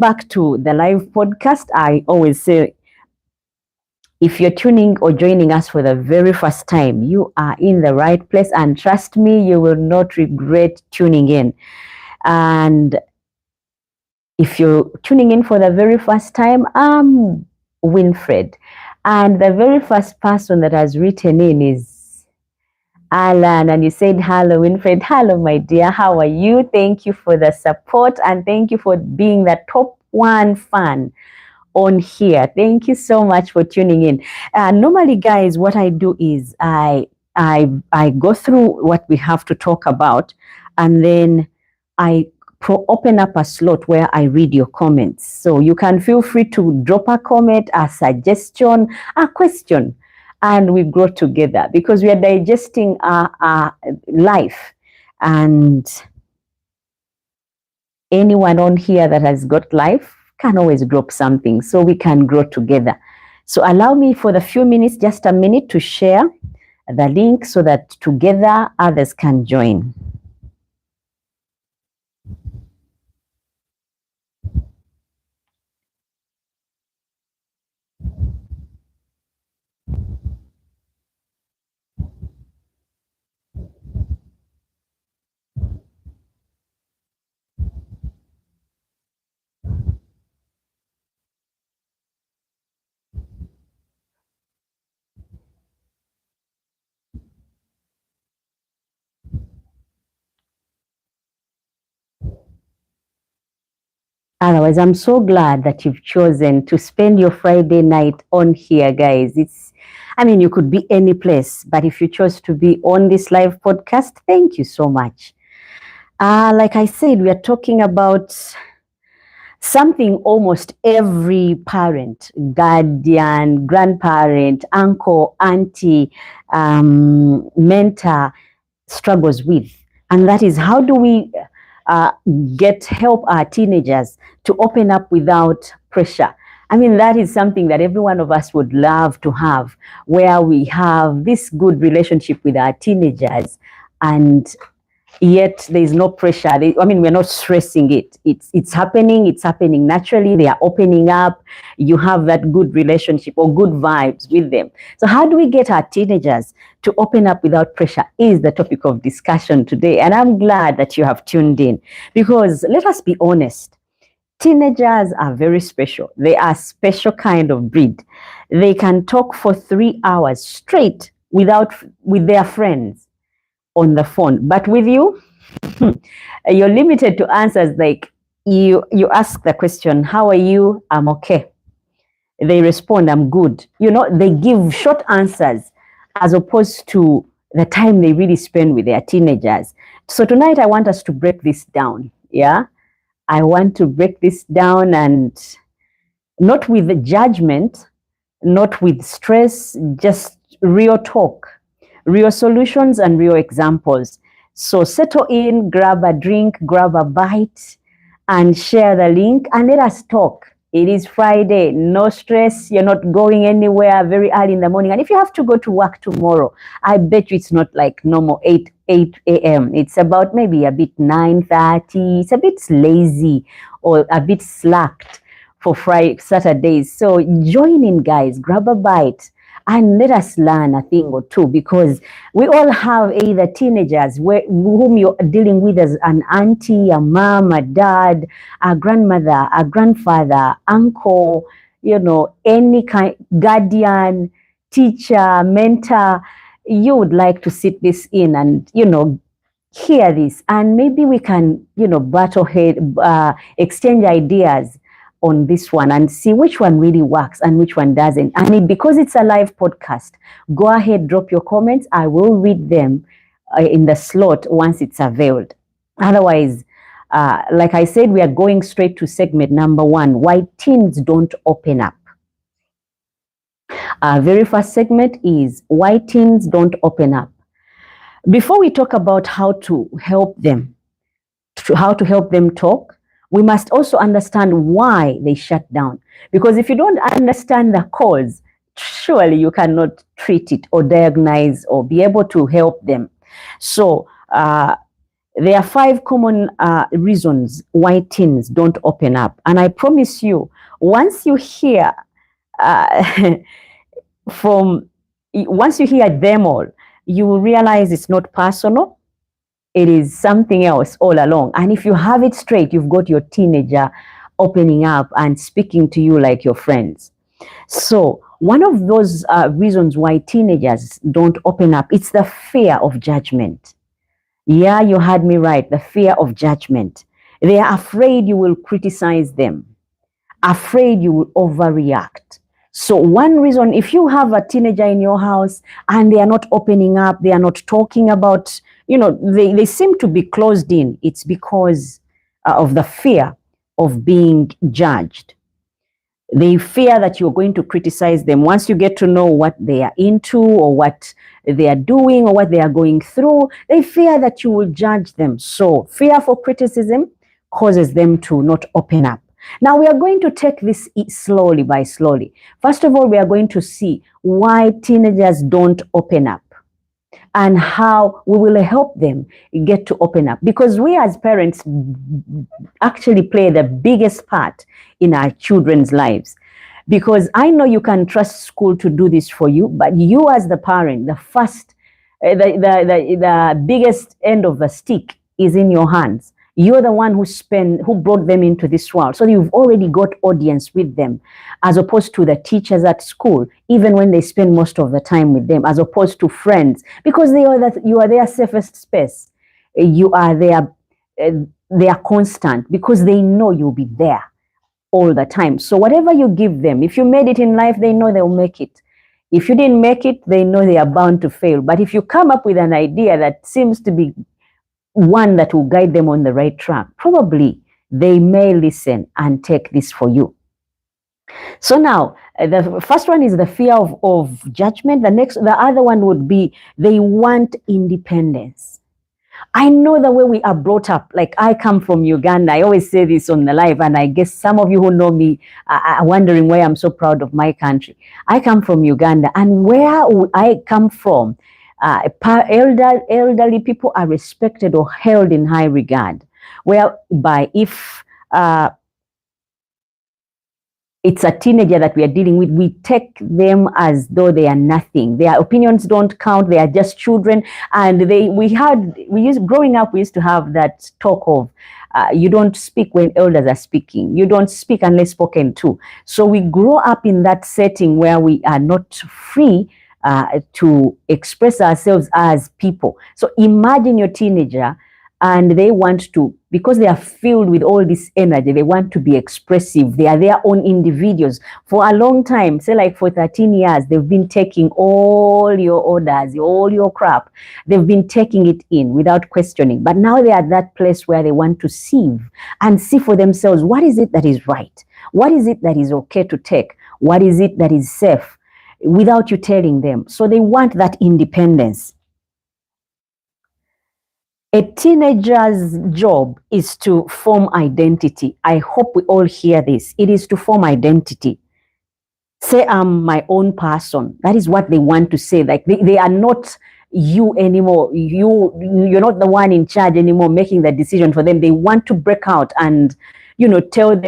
back to the live podcast. I always say, if you're tuning or joining us for the very first time, you are in the right place, and trust me, you will not regret tuning in. And if you're tuning in for the very first time, I'm Winfred, and the very first person that has written in is Alan, and you said, hello, Winfred. Hello, my dear. How are you? Thank you for the support, and thank you for being the top one fan on here. Thank you so much for tuning in. Normally, guys, what I do is I go through what we have to talk about, and then I open up a slot where I read your comments. So you can feel free to drop a comment, a suggestion, a question, and we grow together, because we are digesting our life. And anyone on here that has got life can always drop something, so we can grow together. So allow me for the few minutes, just a minute, to share the link so that together others can join. Otherwise, I'm so glad that you've chosen to spend your Friday night on here, guys. You could be any place, but if you chose to be on this live podcast, thank you so much. Like I said, we are talking about something almost every parent, guardian, grandparent, uncle, auntie, mentor struggles with. And that is, how do we help our teenagers to open up without pressure? That is something that every one of us would love to have, where we have this good relationship with our teenagers, and yet there's no pressure. We're not stressing it. It's happening naturally. They are opening up. You have that good relationship or good vibes with them. So how do we get our teenagers to open up without pressure is the topic of discussion today. And I'm glad that you have tuned in, because let us be honest, teenagers are very special. They are a special kind of breed. They can talk for 3 hours straight with their friends on the phone. But with you, you're limited to answers like, you ask the question, how are you? I'm okay. They respond, I'm good. They give short answers, as opposed to the time they really spend with their teenagers. So tonight I want us to break this down. Yeah. I want to break this down, and not with judgment, not with stress, just real talk, real solutions, and real examples. So settle in, grab a drink, grab a bite, and share the link, and let us talk. It is Friday, no stress. You're not going anywhere very early in the morning. And if you have to go to work tomorrow, I bet you it's not like normal 8 a.m. It's about maybe a bit 9:30. It's a bit lazy or a bit slacked for Saturdays. So join in, guys, grab a bite, and let us learn a thing or two, because we all have either teenagers whom you're dealing with as an auntie, a mom, a dad, a grandmother, a grandfather, uncle, any kind, guardian, teacher, mentor. You would like to sit this in and, hear this, and maybe we can, exchange ideas on this one and see which one really works and which one doesn't. And because it's a live podcast, go ahead, drop your comments. I will read them in the slot once it's availed. Otherwise, like I said, we are going straight to segment number 1, why teens don't open up. Our very first segment is why teens don't open up. Before we talk about how to help them talk, we must also understand why they shut down. Because if you don't understand the cause, surely you cannot treat it or diagnose or be able to help them. So There are 5 common reasons why teens don't open up. And I promise you, once you hear once you hear them all, you will realize it's not personal. It is something else all along. And if you have it straight, you've got your teenager opening up and speaking to you like your friends. So one of those reasons why teenagers don't open up, it's the fear of judgment. Yeah, you heard me right. The fear of judgment. They are afraid you will criticize them, afraid you will overreact. So one reason, if you have a teenager in your house and they are not opening up, they are not talking about, they seem to be closed in, it's because of the fear of being judged. They fear that you're going to criticize them. Once you get to know what they are into or what they are doing or what they are going through, they fear that you will judge them. So fear for criticism causes them to not open up. Now we are going to take this slowly by slowly. First of all, we are going to see why teenagers don't open up and how we will help them get to open up. Because we as parents actually play the biggest part in our children's lives. Because I know you can trust school to do this for you, but you as the parent, the biggest end of the stick is in your hands. You're the one who brought them into this world. So you've already got audience with them, as opposed to the teachers at school, even when they spend most of the time with them, as opposed to friends, because you are their safest space. You are they are constant because they know you'll be there all the time. So whatever you give them, if you made it in life, they know they'll make it. If you didn't make it, they know they are bound to fail. But if you come up with an idea that seems to be one that will guide them on the right track, probably they may listen and take this for you. So now, the first one is the fear of judgment. The other one would be they want independence. I know the way we are brought up. Like, I come from Uganda. I always say this on the live, and I guess some of you who know me are wondering why I'm so proud of my country. I come from Uganda, and where I come from, elderly people are respected or held in high regard. Whereby if it's a teenager that we are dealing with, we take them as though they are nothing. Their opinions don't count. They are just children. And growing up, we used to have that talk of, you don't speak when elders are speaking. You don't speak unless spoken to. So we grow up in that setting where we are not free to express ourselves as people. So imagine your teenager and they want to, because they are filled with all this energy, they want to be expressive. They are their own individuals. For a long time, say like for 13 years, they've been taking all your orders, all your crap. They've been taking it in without questioning. But now they are at that place where they want to sieve and see for themselves, what is it that is right? What is it that is okay to take? What is it that is safe? Without you telling them. So they want that independence. A teenager's job is to form identity. I hope we all hear this. It is to form identity. Say, I'm my own person. That is what they want to say. Like they are not you anymore. You're not the one in charge anymore, making the decision for them. They want to break out and, tell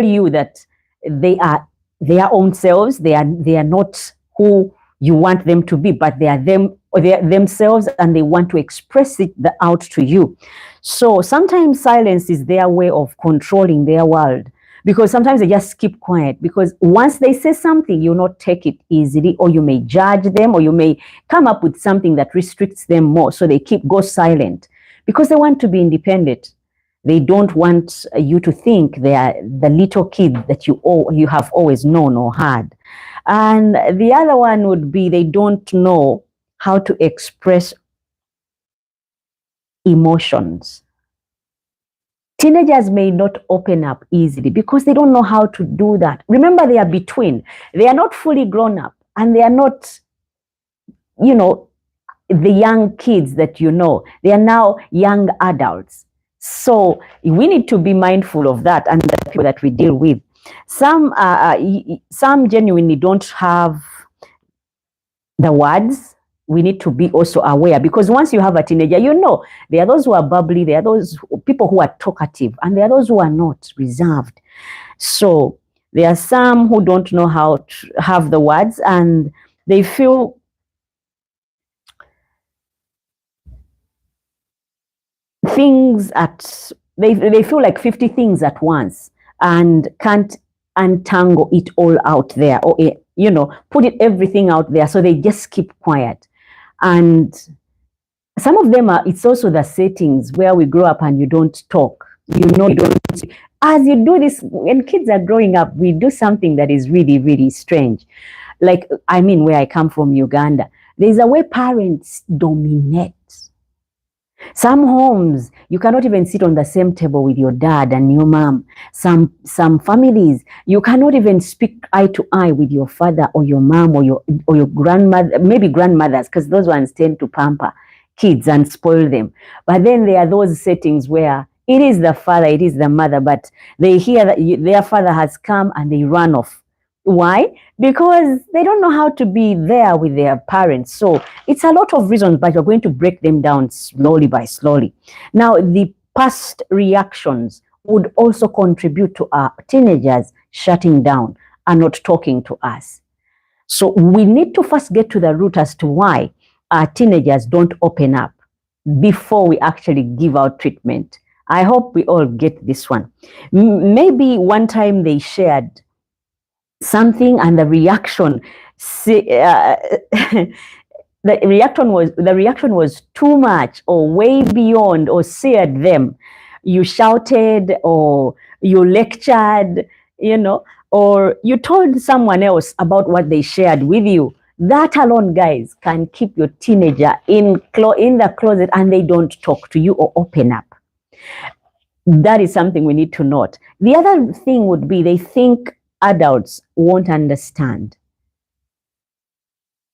you that they are their own selves. They are not who you want them to be, but they are themselves, and they want to express it out to you. So sometimes silence is their way of controlling their world, because sometimes they just keep quiet, because once they say something, you'll not take it easily, or you may judge them, or you may come up with something that restricts them more. So they go silent because they want to be independent. They don't want you to think they are the little kid that you have always known or had. And the other one would be they don't know how to express emotions. Teenagers may not open up easily because they don't know how to do that. Remember, they are between. They are not fully grown up, and they are not, the young kids that They are now young adults. So we need to be mindful of that and the people that we deal with. Some genuinely don't have the words we need to be also aware, because once you have a teenager, you know, there are those who are bubbly, there are those people who are talkative, and there are those who are not, reserved. So there are some who don't know how to have the words, and they feel things at, they feel like 50 things at once and can't untangle it all out there, or you know, put it everything out there, so they just keep quiet. And some of them are, it's also the settings where we grow up and you don't talk, you know, you don't, as you do this when kids are growing up, we do something that is really, really strange. Like, I mean, where I come from, Uganda, there's a way parents dominate. Some homes, you cannot even sit on the same table with your dad and your mom. Some families, you cannot even speak eye to eye with your father or your mom or your grandmother, maybe grandmothers, because those ones tend to pamper kids and spoil them. But then there are those settings where it is the father, it is the mother, but they hear that their father has come and they run off. Why? Because they don't know how to be there with their parents. So it's a lot of reasons, but we're going to break them down slowly by slowly. Now, the past reactions would also contribute to our teenagers shutting down and not talking to us. So we need to first get to the root as to why our teenagers don't open up before we actually give out treatment. I hope we all get this one. Maybe one time they shared something and the reaction the reaction was too much or way beyond, or seared them. You shouted or you lectured, you know, or you told someone else about what they shared with you. That alone, guys, can keep your teenager in the closet and they don't talk to you or open up. That is something we need to note. The other thing would be they think adults won't understand.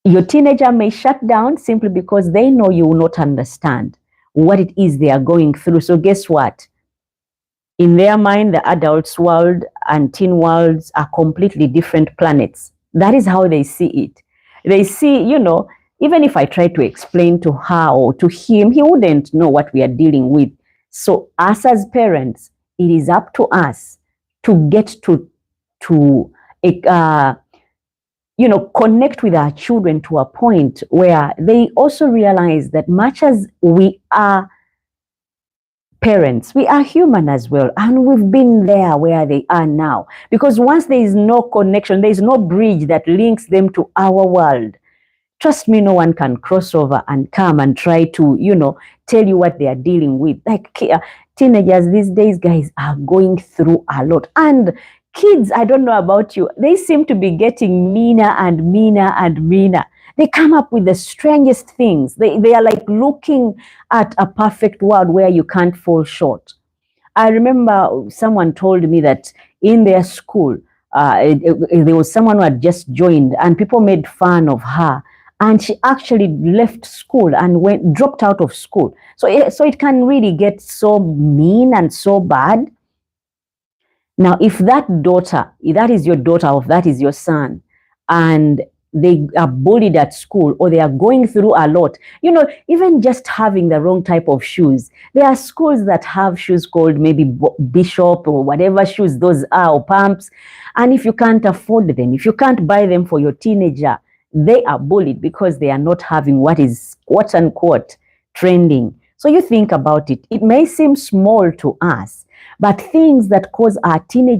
Your teenager may shut down simply because they know you will not understand what it is they are going through. So guess what? In their mind, the adults' world and teen worlds are completely different planets. That is how they see it. They see, you know, even if I try to explain to her or to him, he wouldn't know what we are dealing with. So us as parents, it is up to us to get to connect with our children to a point where they also realize that much as we are parents, we are human as well, and we've been there where they are now. Because once there is no connection, there is no bridge that links them to our world, trust me, no one can cross over and come and try to, tell you what they are dealing with. Like teenagers these days, guys, are going through a lot. And kids, I don't know about you, they seem to be getting meaner and meaner and meaner. They come up with the strangest things. They are like looking at a perfect world where you can't fall short. I remember someone told me that in their school, there was someone who had just joined and people made fun of her. And she actually left school and dropped out of school. So it can really get so mean and so bad. Now, if that is your daughter, or if that is your son, and they are bullied at school or they are going through a lot, even just having the wrong type of shoes. There are schools that have shoes called maybe Bishop or whatever shoes those are, or pumps. And if you can't afford them, if you can't buy them for your teenager, they are bullied because they are not having what is quote unquote trending. So you think about it. It may seem small to us, but things that cause our teenagers